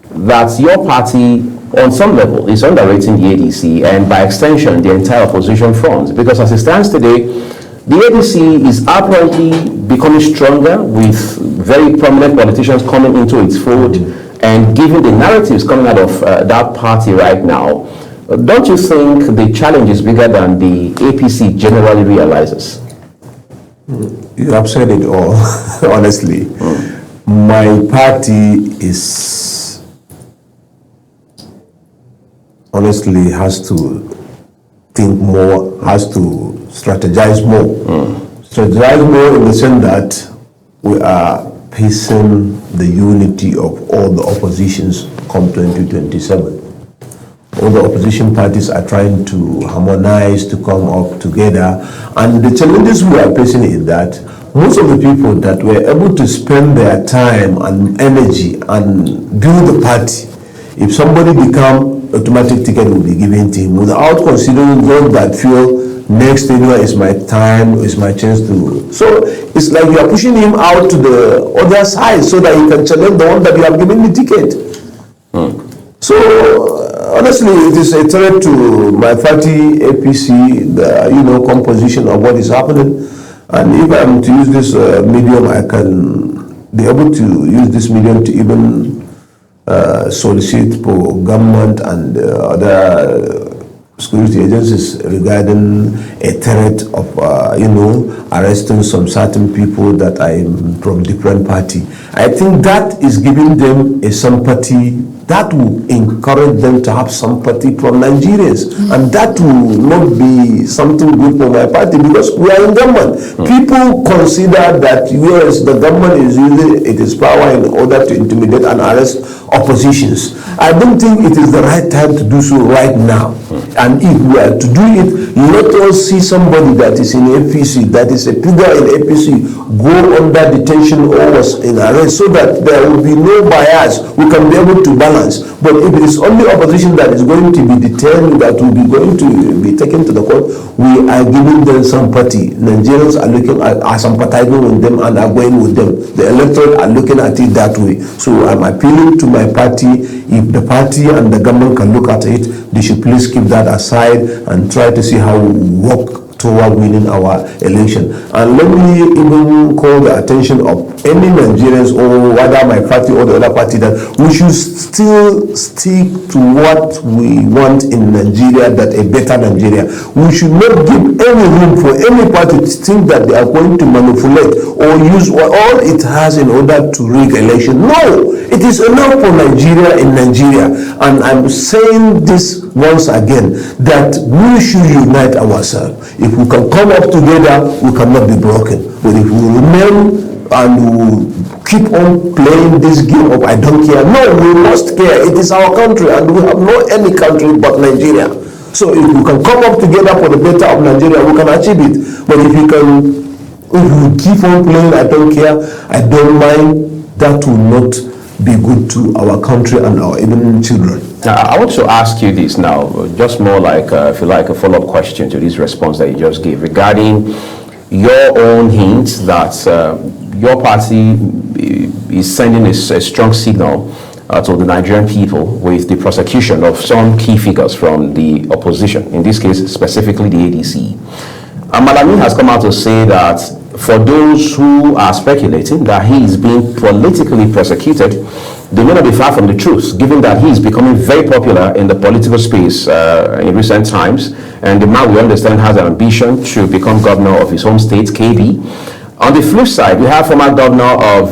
that your party on some level is underrating the ADC and by extension the entire opposition front? Because as it stands today, the ADC is apparently becoming stronger with very prominent politicians coming into its fold and given the narratives coming out of that party right now. Don't you think the challenge is bigger than the APC generally realizes? You have said it all, honestly. My party is honestly has to think more, has to strategize more. Strategize more in the sense that we are facing the unity of all the oppositions come 2027. All the opposition parties are trying to harmonize, to come up together. And the challenges we are facing is that most of the people that were able to spend their time and energy and build the party, if somebody become automatic ticket will be given to him without considering those that feel next anywhere is my time, is my chance to. So it's like you are pushing him out to the other side so that he can challenge the one that you have given the ticket. So honestly, it is a threat to my party, APC, the composition of what is happening. And if I'm to use this medium, I can be able to use this medium to even solicit for government and other security agencies regarding a threat of, arresting some certain people that are from different party. I think that is giving them a sympathy that will encourage them to have sympathy from Nigerians. And that will not be something good for my party because we are in government. People consider that, yes, the government is using its power in order to intimidate and arrest oppositions. I don't think it is the right time to do so right now. And if we are to do it, let us see somebody that is in APC, that is a figure in APC, go under detention or was in arrest so that there will be no bias. We can be able to balance. But if it is only opposition that is going to be detained, that will be going to be taken to the court, we are giving them sympathy. Nigerians are looking at, are sympathizing with them and are going with them. The electorate are looking at it that way. So I'm appealing to my party, if the party and the government can look at it, they should please keep that aside and try to see how we work toward winning our election. And let me even call the attention of any Nigerians, or whether my party or the other party, that we should still stick to what we want in Nigeria, that a better Nigeria. We should not give any room for any party to think that they are going to manipulate or use all it has in order to rig election. No, it is enough for Nigeria in Nigeria. And I'm saying this once again, that we should unite ourselves. If we can come up together, we cannot be broken. But if we remain and we keep on playing this game of I don't care, no, we must care. It is our country, and we have no any country but Nigeria. So if we can come up together for the better of Nigeria, we can achieve it. But if we keep on playing I don't care, I don't mind, that will not be good to our country and our even children. Now, I want to ask you this now, just more like, if you like, a follow-up question to this response that you just gave regarding your own hints that your party is sending a strong signal to the Nigerian people with the prosecution of some key figures from the opposition, in this case, specifically the ADC. Malami has come out to say that for those who are speculating that he is being politically persecuted, they may not be far from the truth, given that he is becoming very popular in the political space in recent times, and the man, we understand, has an ambition to become governor of his home state, KB. On the flip side, we have former governor of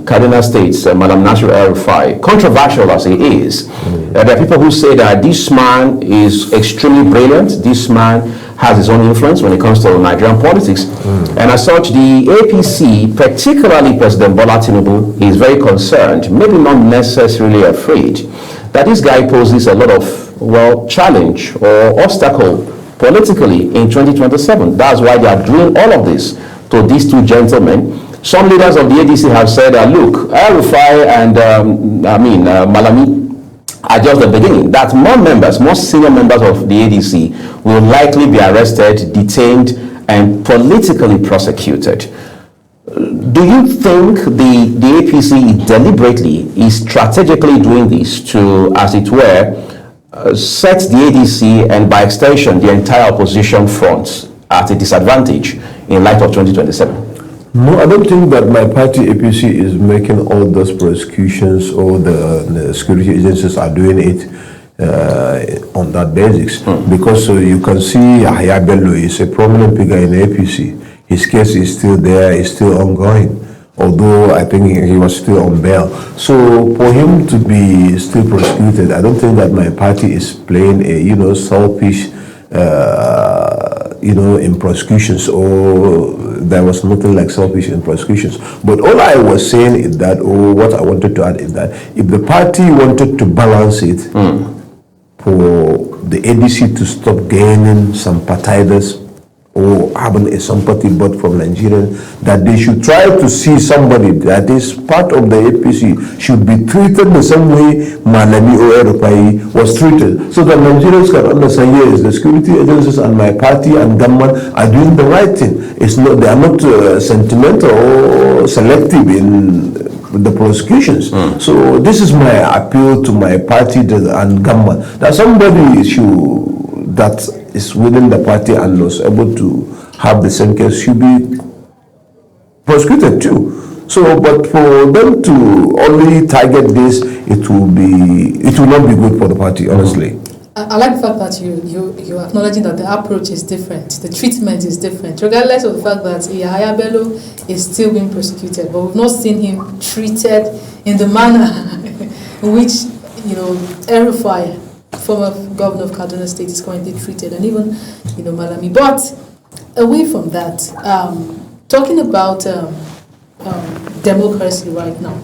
Kaduna State, Malam Nasir El-Rufai. Controversial as he is, there are people who say that this man is extremely brilliant. This man has his own influence when it comes to Nigerian politics. And as such, the APC, particularly President Bola Tinubu, is very concerned, maybe not necessarily afraid, that this guy poses a lot of, challenge or obstacle politically in 2027. That's why they are doing all of this to these two gentlemen. Some leaders of the ADC have said, look, El-Rufai and Malami are just the beginning, that more senior members of the ADC will likely be arrested, detained, and politically prosecuted. Do you think the APC deliberately is strategically doing this to, as it were, set the ADC and by extension the entire opposition front at a disadvantage in light of 2027? No, I don't think that my party APC is making all those prosecutions, or the security agencies are doing it on that basis. Because you can see Yahya Bello is a prominent figure in APC. His case is still there, is still ongoing, although I think he was still on bail. So for him to be still prosecuted, I don't think that my party is playing a selfish in prosecutions, or there was nothing like selfish in prosecutions. But all I was saying is that, or what I wanted to add is that, if the party wanted to balance it for the ADC to stop gaining some partidas or having a sympathy vote from Nigerians, that they should try to see somebody that is part of the APC should be treated the same way Malami or El-Rufai was treated, so that Nigerians can understand, yes, the security agencies and my party and government are doing the right thing. It's not, they are not sentimental or selective in the prosecutions. So this is my appeal to my party and government, that somebody that is within the party and was able to have the same case should be prosecuted too. So, but for them to only target this, it will not be good for the party, honestly. I like the fact that you're acknowledging that the approach is different, the treatment is different, regardless of the fact that Yahya Bello is still being prosecuted, but we've not seen him treated in the manner in which, El-Rufai, former governor of Kaduna State, is currently treated, and even, Malami. But away from that, talking about democracy right now,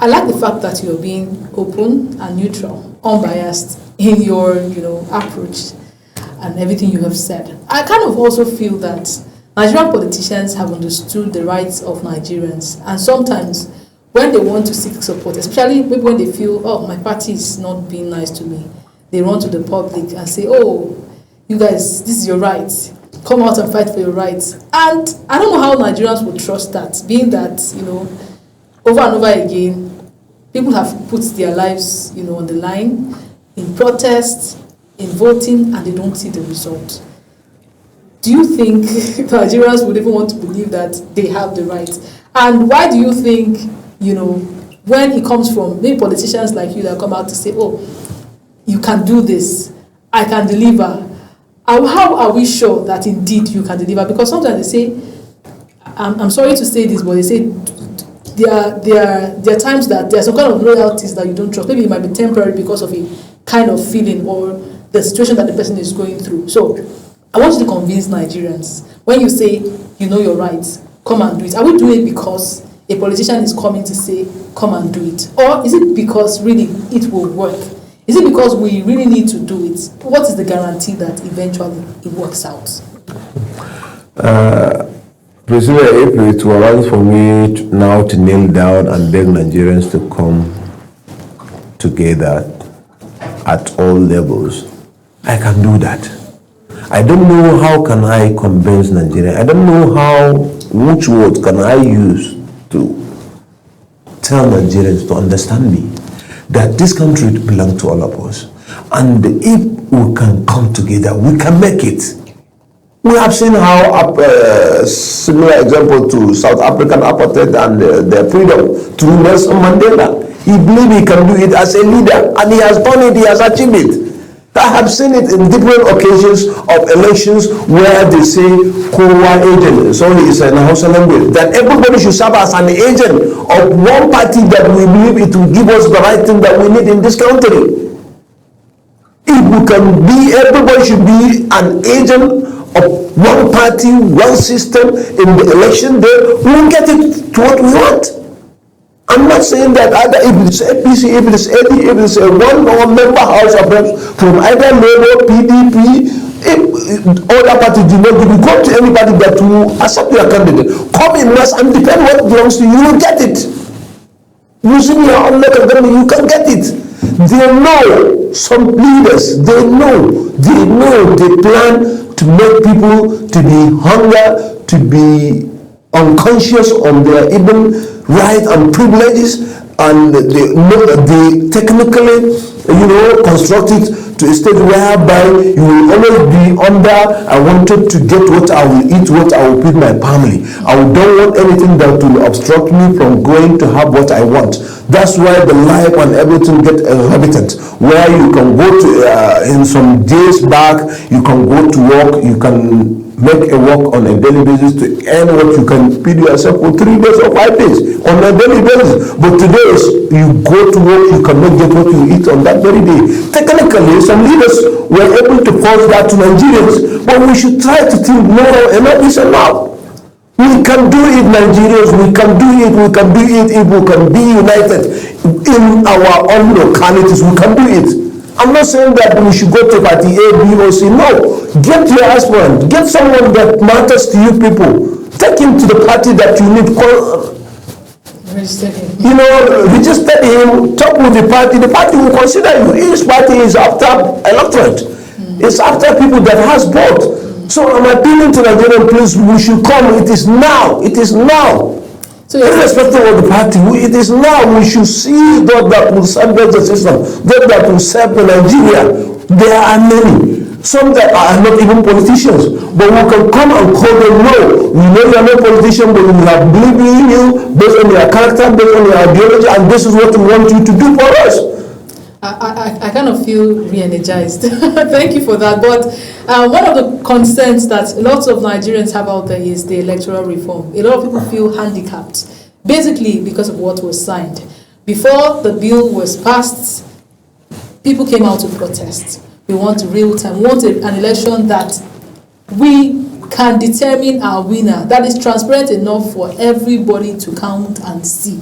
I like the fact that you're being open and neutral, unbiased in your, approach and everything you have said. I kind of also feel that Nigerian politicians have understood the rights of Nigerians, and sometimes when they want to seek support, especially when they feel, my party is not being nice to me, they run to the public and say, you guys, this is your right. Come out and fight for your rights. And I don't know how Nigerians would trust that, being that, over and over again, people have put their lives, on the line in protests, in voting, and they don't see the result. do you think Nigerians would even want to believe that they have the right? And why do you think, when it comes from maybe politicians like you that come out to say, oh, you can do this, I can deliver, how are we sure that indeed you can deliver? Because sometimes they say, I'm sorry to say this, but they say there are times that there are some kind of loyalties that you don't trust. Maybe it might be temporary because of a kind of feeling or the situation that the person is going through. So I want you to convince Nigerians, when you say you know your rights, come and do it. Are we doing it because a politician is coming to say come and do it? Or is it because really it will work? Is it because we really need to do it? What is the guarantee that eventually it works out? President, if it were for me now to kneel down and beg Nigerians to come together at all levels, I can do that. I don't know how can I convince Nigeria. I don't know which word can I use to tell Nigerians to understand me, that this country belongs to all of us. And if we can come together, we can make it. We have seen how similar example to South African apartheid and their freedom to Nelson Mandela. He believed he can do it as a leader, and he has done it, he has achieved it. I have seen it in different occasions of elections where they say Kowa agent, sorry, it's in Hausa language, that everybody should serve as an agent of one party that we believe it will give us the right thing that we need in this country. If we can be, everybody should be an agent of one party, one system in the election day, we will get it to what we want. I'm not saying that either if it's APC, if it's AD, if it's a one-member House of Reps from either Labour, PDP, if other parties do not give you, go to anybody that will accept your candidate. Come in mass and defend what belongs to you, you will get it. Using your own local government, you can get it. They know, some leaders, they plan to make people to be hunger, to be unconscious on their even right and privileges, and they technically, construct it to a state whereby you will always be under, I wanted to get what I will eat, what I will feed my family. I don't want anything that will obstruct me from going to have what I want. That's why the life and everything get exorbitant, where you can go to, in some days back, you can go to work, you can make a work on a daily basis to earn what you can feed yourself for 3 days or 5 days on a daily basis. But today, you go to work, you cannot get what you eat on that very day. Technically, some leaders were able to force that to Nigerians, but we should try to think more, enough is enough. We can do it, Nigerians, we can do it if we can be united in our own localities, we can do it. I'm not saying that we should go to party A, B, or C. No, get your aspirant, get someone that matters to you people. Take him to the party that you need. Register him, talk with the party will consider you. Each party is after electorate. It's after people that has vote. So I'm appealing to Nigerian, please, we should come. It is now. So irrespective of the party, it is now. We should see those that will serve the system, those that will serve Nigeria. There are many. Some that are not even politicians, but we can come and call them. No, we know you are not politician, but we have believed in you based on your character, based on your ideology, and this is what we want you to do for us. I kind of feel re-energized. Thank you for that. But one of the concerns that lots of Nigerians have out there is the electoral reform. A lot of people feel handicapped, basically because of what was signed. Before the bill was passed, people came out to protest. We want real time. We want an election that we can determine our winner, that is transparent enough for everybody to count and see.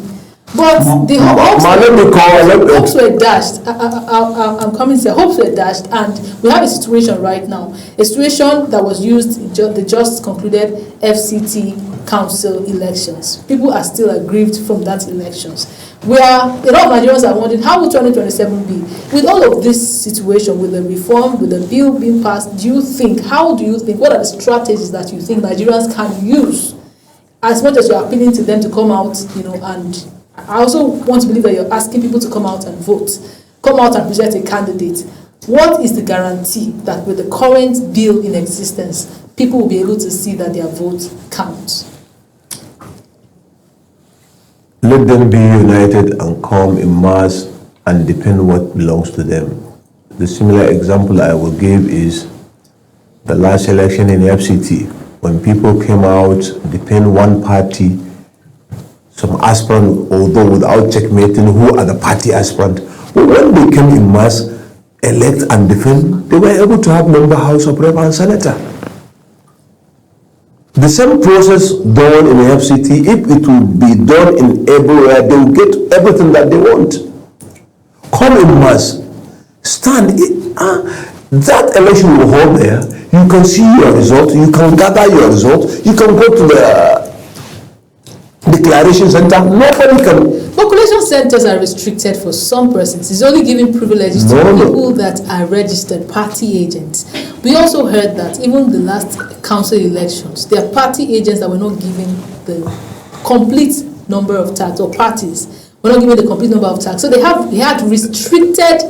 But the hopes were dashed. I'm coming to say hopes were dashed, and we have a situation right now, a situation that was used in the just concluded FCT council elections. People are still aggrieved from that elections. A lot of Nigerians are wondering, how will 2027 be? With all of this situation, with the reform, with the bill being passed, what are the strategies that you think Nigerians can use, as much as you're appealing to them to come out, and I also want to believe that you're asking people to come out and vote, come out and present a candidate. What is the guarantee that with the current bill in existence, people will be able to see that their vote counts? Let them be united and come in mass and defend what belongs to them. The similar example I will give is the last election in FCT, when people came out, defend one party, some aspirant, although without checkmating who are the party aspirant. But when they came in mass, elect and defend, they were able to have member House of Rep and Senator. The same process done in FCT, if it will be done in everywhere, they will get everything that they want. Come in mass, stand. That election will hold there. You can see your result. You can gather your result. You can go to the declaration center. Nobody can. But collation centers are restricted for some persons. It's only giving privileges to people that are registered party agents. We also heard that even the last council elections, there are party agents that were not given the complete number of tags, or parties were not given the complete number of tags. So they had restricted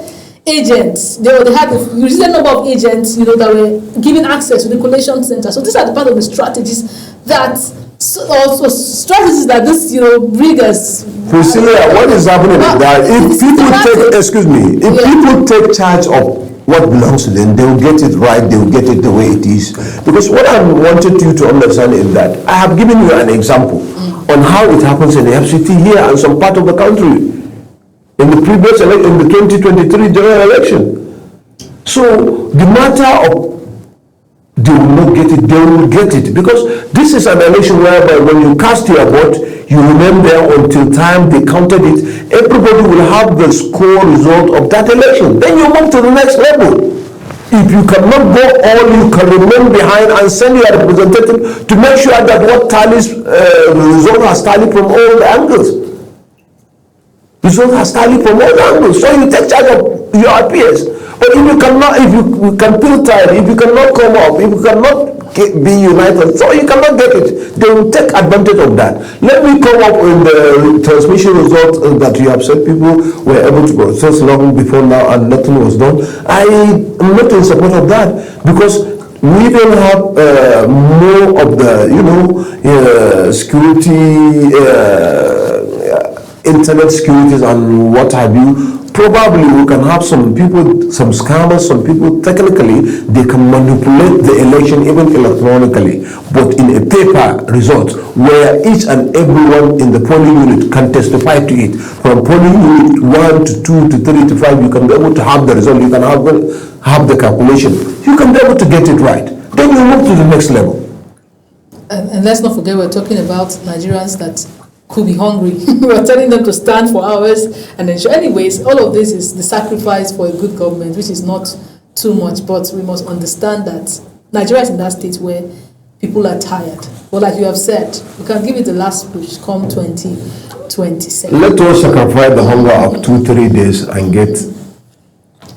agents. They had a restricted number of agents, that were given access to the collation center. So these are the part of the strategies that also strategies that this riggers. Priscilla, what is happening is that if people take charge of what belongs to them, they will get it right, they will get it the way it is. Because what I wanted you to understand is that I have given you an example on how it happens in the FCT here and some part of the country in the previous election, in the 2023 general election. So the matter of they will not get it, they will get it, because this is an election whereby when you cast your vote, you remain there until time they counted it. Everybody will have the score result of that election. Then you move to the next level. If you cannot go all, you can remain behind and send your representative to make sure that what tallies, the result has tallied from all the angles. Result has tallied from all the angles. So you take charge of your peers. But if you cannot, if you can feel tired, if you cannot come up, if you cannot be united, so you cannot get it, they will take advantage of that. Let me come up with the transmission result that you have said people were able to process long before now and nothing was done. I am not in support of that, because we don't have more of the, security, internet securities and what have you. Probably we can have some people, some scammers, some people, technically, they can manipulate the election even electronically, but in a paper result where each and everyone in the polling unit can testify to it. From polling unit 1 to 2 to 3 to 5, you can be able to have the result, you can have the calculation. You can be able to get it right. Then you move to the next level. And let's not forget, we're talking about Nigerians that could be hungry. We're telling them to stand for hours and ensure. Anyways, all of this is the sacrifice for a good government, which is not too much, but we must understand that Nigeria is in that state where people are tired. But like you have said, we can give it the last push come 2027. Let us sacrifice the hunger of 2-3 days and get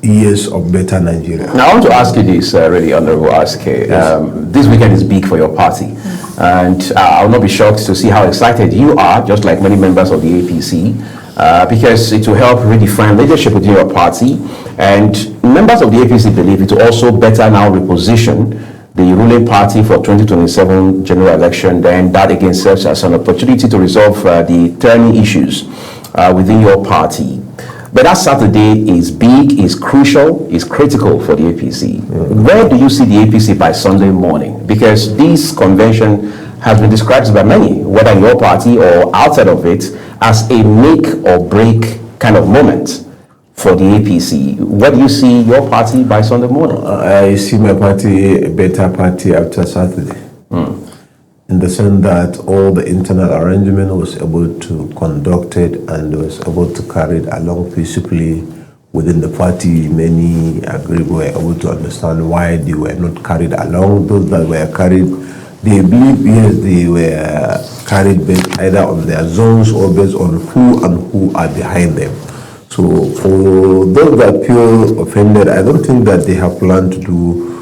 years of better Nigeria. Now I want to ask you this, really Honorable RSK. Yes. This weekend is big for your party. And I'll not be shocked to see how excited you are, just like many members of the APC, because it will help redefine leadership within your party. And members of the APC believe it will also better now reposition the ruling party for 2027 general election. Then that again serves as an opportunity to resolve the thorny issues within your party. But that Saturday is big, is crucial, is critical for the APC. Where do you see the APC by Sunday morning? Because this convention has been described by many, whether in your party or outside of it, as a make or break kind of moment for the APC. Where do you see your party by Sunday morning? I see my party a better party after Saturday. In the sense that all the internal arrangement was able to conduct it and was able to carry it along peacefully within the party. Many were able to understand why they were not carried along. Those that were carried, they believe, yes, they were carried based either on their zones or based on who are behind them. So for those that feel offended, I don't think that they have planned to do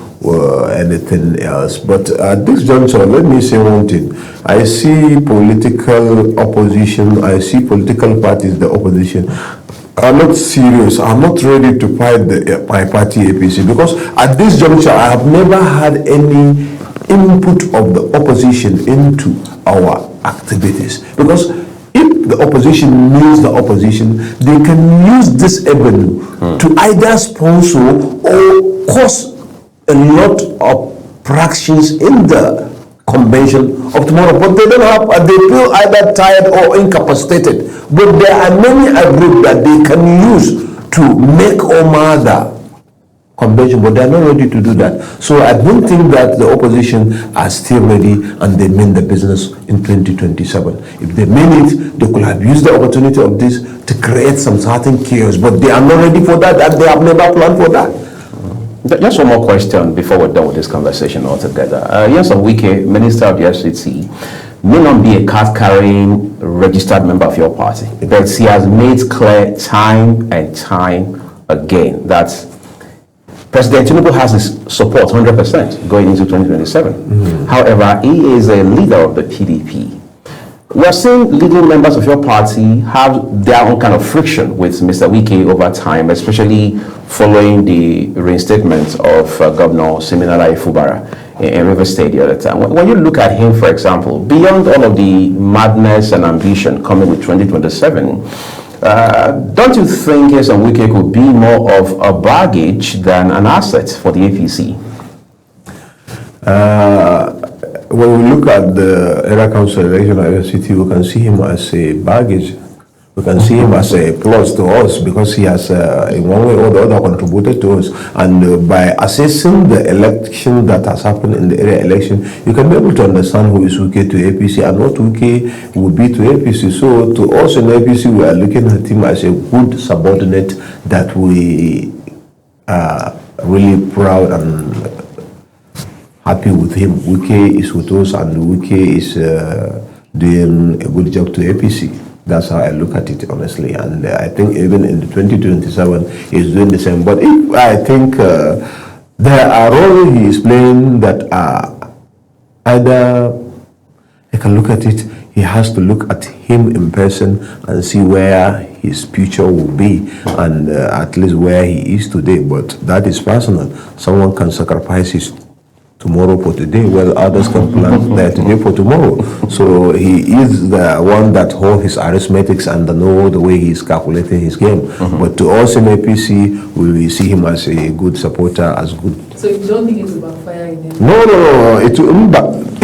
anything else. But at this juncture, let me say one thing. I see political opposition, I see political parties, the opposition, are not serious, are not ready to fight my party APC, because at this juncture, I have never had any input of the opposition into our activities. Because if the opposition needs the opposition, they can use this avenue to either sponsor or cause a lot of fractions in the convention of tomorrow. But they don't have, they feel either tired or incapacitated. But there are many groups that they can use to make or mar the convention, but they are not ready to do that. So I don't think that the opposition are still ready and they mean the business in 2027. If they mean it, they could have used the opportunity of this to create some certain chaos, but they are not ready for that and they have never planned for that. Just one more question before we're done with this conversation altogether. Nyesom Wike, Minister of the FCT, may not be a card-carrying registered member of your party, but he has made clear time and time again that President Tinubu has his support 100% going into 2027. However, he is a leader of the PDP. We are seeing leading members of your party have their own kind of friction with Mr. Wike over time, especially following the reinstatement of Governor Siminalayi Fubara in Rivers State the other time. When you look at him, for example, beyond all of the madness and ambition coming with 2027, don't you think Nyesom Wike could be more of a baggage than an asset for the APC? When we look at the Area Council election at FCT, we can see him as a baggage. We can see him as a plus to us because he has, in one way or the other, contributed to us. And by assessing the election that has happened in the area election, you can be able to understand who is Wike to APC and what Wike would be to APC. So to us in APC, we are looking at him as a good subordinate that we are really proud and happy with him. Wike is with us and Wike is doing a good job to APC. That's how I look at it, honestly. And I think even in the 2027, he's doing the same. But if I think there are roles he is playing that are either, I can look at it, he has to look at him in person and see where his future will be and at least where he is today. But that is personal. Someone can sacrifice his tomorrow for today, while others can plan their today for tomorrow. So he is the one that holds his arithmetics and know the way he's calculating his game. But to us in APC, we see him as a good supporter, as good. So you don't think it will backfire in him? No.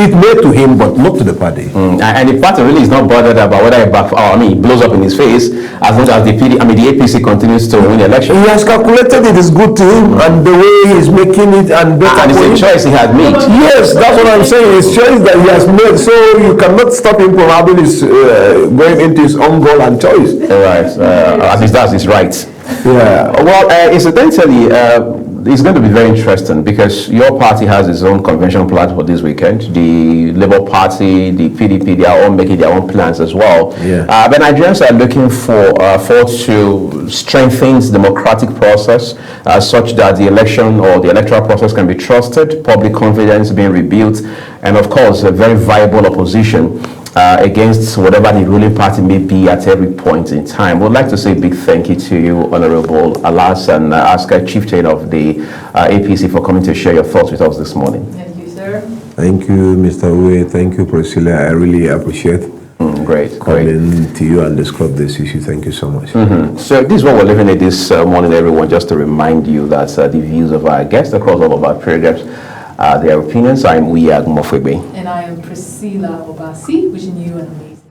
It may to him, but not to the party. And the party really is not bothered about whether it blows up in his face as long as the APC continues to win the election. He has calculated it is good to him and the way he's making it and better. And it's a choice he had made. Yes, that's what I'm saying. It's choice that he has made, so you cannot stop him from having his going into his own goal and choice. Right. At least that's his right. Yeah. Well, incidentally, it's going to be very interesting because your party has its own convention plan for this weekend. The Labour Party, the PDP, they are all making their own plans as well. Yeah. But Nigerians are looking for to strengthen the democratic process such that the election or the electoral process can be trusted, public confidence being rebuilt, and of course a very viable opposition against whatever the ruling party may be at every point in time. We'd like to say a big thank you to you, Honorable Alasan Askar, Chieftain of the APC, for coming to share your thoughts with us this morning. Thank you, sir. Thank you, Mr. Uwe. Thank you, Priscilla. I really appreciate Great. coming to you and discuss this issue. Thank you so much. So this is what we're living in this morning, everyone, just to remind you that the views of our guests across all of our programs, their opinions. I'm Uyag Mofwebe. And I am Priscilla Obasi, wishing you an amazing